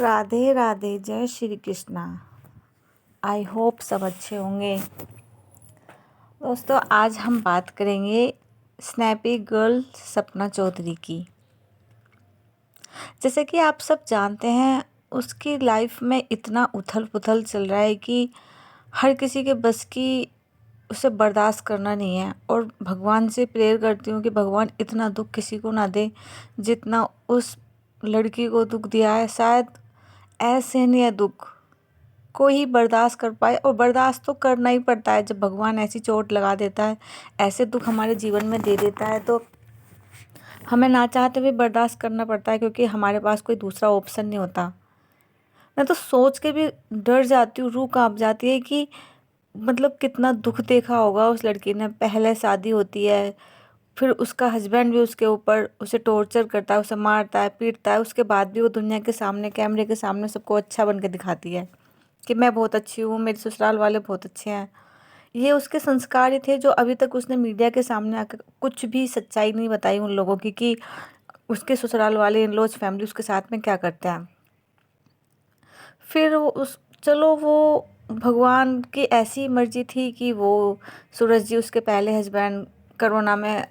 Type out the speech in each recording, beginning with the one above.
राधे राधे, जय Shri Krishna. I hope सब अच्छे होंगे। दोस्तों, आज हम बात करेंगे स्नैपी गर्ल सपना चौधरी की। जैसे कि आप सब जानते हैं, उसकी लाइफ में इतना उथल पुथल चल रहा है कि हर किसी के बस की उसे बर्दाश्त करना नहीं है। और भगवान से प्रेयर करती हूँ कि भगवान इतना दुख किसी को ना दे जितना उस लड़की को दुख दिया है। शायद ऐसे नहीं है दुख कोई ही बर्दाश्त कर पाए, और बर्दाश्त तो करना ही पड़ता है। जब भगवान ऐसी चोट लगा देता है, ऐसे दुख हमारे जीवन में दे देता है, तो हमें ना चाहते हुए बर्दाश्त करना पड़ता है, क्योंकि हमारे पास कोई दूसरा ऑप्शन नहीं होता। मैं तो सोच के भी डर जाती हूँ, रूह कांप जाती है कि मतलब कितना दुख देखा होगा उस लड़की ने। पहले शादी होती है, फिर उसका हस्बैंड भी उसके ऊपर उसे टॉर्चर करता है, उसे मारता है, पीटता है। उसके बाद भी वो दुनिया के सामने, कैमरे के सामने सबको अच्छा बन के दिखाती है कि मैं बहुत अच्छी हूँ, मेरे ससुराल वाले बहुत अच्छे हैं। ये उसके संस्कार ही थे, जो अभी तक उसने मीडिया के सामने आकर कुछ भी सच्चाई नहीं बताई उन लोगों की कि उसके ससुराल वाले, इन लॉज फैमिली उसके साथ में क्या करते हैं। फिर वो भगवान की ऐसी मर्जी थी कि वो सूरज जी, उसके पहले हस्बैंड, कोरोना में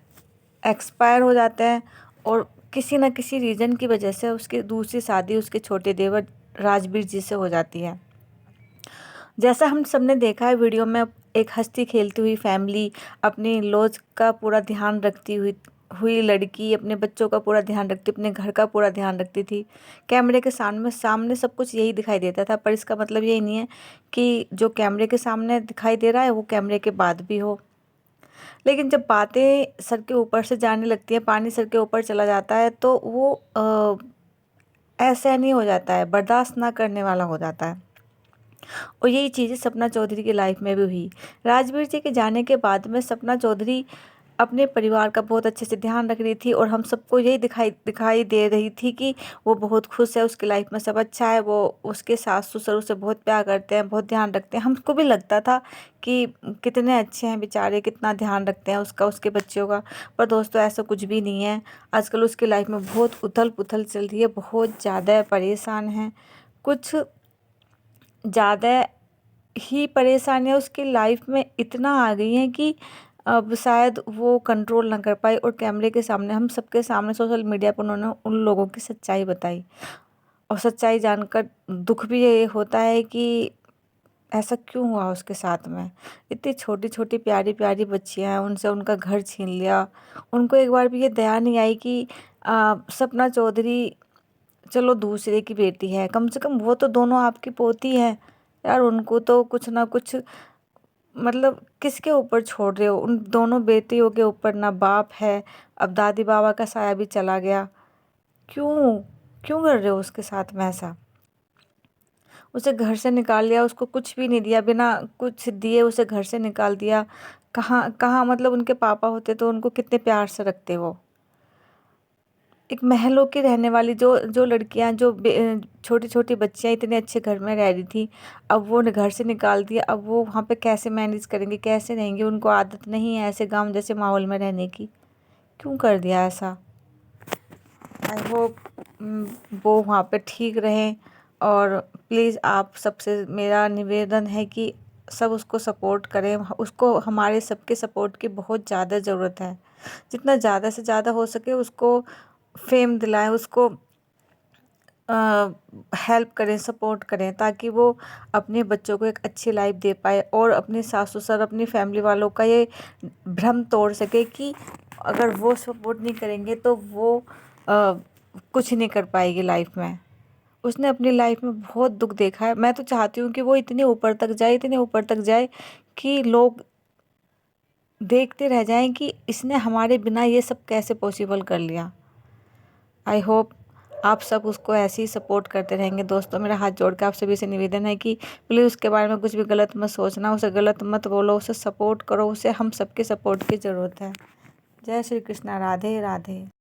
एक्सपायर हो जाते हैं, और किसी न किसी रीज़न की वजह से उसकी दूसरी शादी उसके छोटे देवर राजवीर जी से हो जाती है। जैसा हम सबने देखा है वीडियो में, एक हंसती खेलती हुई फैमिली, अपनी लॉज का पूरा ध्यान रखती हुई लड़की, अपने बच्चों का पूरा ध्यान रखती, अपने घर का पूरा ध्यान रखती थी। कैमरे के सामने सब कुछ यही दिखाई देता था, पर इसका मतलब यही नहीं है कि जो कैमरे के सामने दिखाई दे रहा है वो कैमरे के बाद भी हो। लेकिन जब बातें सर के ऊपर से जाने लगती है, पानी सर के ऊपर चला जाता है, तो वो ऐसा नहीं हो जाता है, बर्दाश्त ना करने वाला हो जाता है। और यही चीज़ सपना चौधरी की लाइफ में भी हुई। राजवीर जी के जाने के बाद में सपना चौधरी अपने परिवार का बहुत अच्छे से ध्यान रख रही थी, और हम सबको यही दिखाई दे रही थी कि वो बहुत खुश है, उसकी लाइफ में सब अच्छा है। वो उसके सास ससुर उसे बहुत प्यार करते हैं, बहुत ध्यान रखते हैं। हमको भी लगता था कि कितने अच्छे हैं बेचारे, कितना ध्यान रखते हैं उसका, उसके बच्चों का। पर दोस्तों, ऐसा कुछ भी नहीं है। आजकल उसकी लाइफ में बहुत उथल पुथल चल रही है, बहुत ज़्यादा परेशान है। कुछ ज़्यादा ही परेशानियाँ उसकी लाइफ में इतना आ गई हैं कि अब शायद वो कंट्रोल ना कर पाई, और कैमरे के सामने, हम सबके सामने, सोशल मीडिया पर उन्होंने उन लोगों की सच्चाई बताई। और सच्चाई जानकर दुख भी ये होता है कि ऐसा क्यों हुआ उसके साथ में। इतनी छोटी छोटी प्यारी प्यारी बच्चियां हैं, उनसे उनका घर छीन लिया। उनको एक बार भी ये दया नहीं आई कि सपना चौधरी चलो दूसरे की बेटी है, कम से कम वो तो दोनों आपकी पोती है यार। उनको तो कुछ ना कुछ, मतलब किसके ऊपर छोड़ रहे हो? उन दोनों बेटियों के ऊपर ना बाप है, अब दादी बाबा का साया भी चला गया। क्यों क्यों कर रहे हो उसके साथ में ऐसा? उसे घर से निकाल लिया, उसको कुछ भी नहीं दिया, बिना कुछ दिए उसे घर से निकाल दिया। कहाँ कहाँ, मतलब उनके पापा होते तो उनको कितने प्यार से रखते वो। एक महलों की रहने वाली जो जो लड़कियां, जो छोटी छोटी बच्चियां इतने अच्छे घर में रह रही थी, अब वो घर से निकाल दिया। अब वो वहाँ पे कैसे मैनेज करेंगे, कैसे रहेंगे? उनको आदत नहीं है ऐसे गांव जैसे माहौल में रहने की। क्यों कर दिया ऐसा? आई होप वो वहाँ पे ठीक रहें। और प्लीज़ आप सबसे मेरा निवेदन है कि सब उसको सपोर्ट करें। उसको हमारे सबके सपोर्ट की बहुत ज़्यादा ज़रूरत है। जितना ज़्यादा से ज़्यादा हो सके उसको फेम दिलाएं, उसको हेल्प करें, सपोर्ट करें, ताकि वो अपने बच्चों को एक अच्छी लाइफ दे पाए, और अपने सास ससुर, अपनी फैमिली वालों का ये भ्रम तोड़ सके कि अगर वो सपोर्ट नहीं करेंगे तो वो कुछ नहीं कर पाएगी लाइफ में। उसने अपनी लाइफ में बहुत दुख देखा है। मैं तो चाहती हूँ कि वो इतने ऊपर तक जाए, इतने ऊपर तक जाए कि लोग देखते रह जाएं कि इसने हमारे बिना ये सब कैसे पॉसिबल कर लिया। आई होप आप सब उसको ऐसे ही सपोर्ट करते रहेंगे। दोस्तों, मेरा हाथ जोड़ के आप सभी से निवेदन है कि प्लीज़ उसके बारे में कुछ भी गलत मत सोचना, उसे गलत मत बोलो, उसे सपोर्ट करो। उसे हम सबके सपोर्ट की ज़रूरत है। जय श्री कृष्णा। राधे राधे।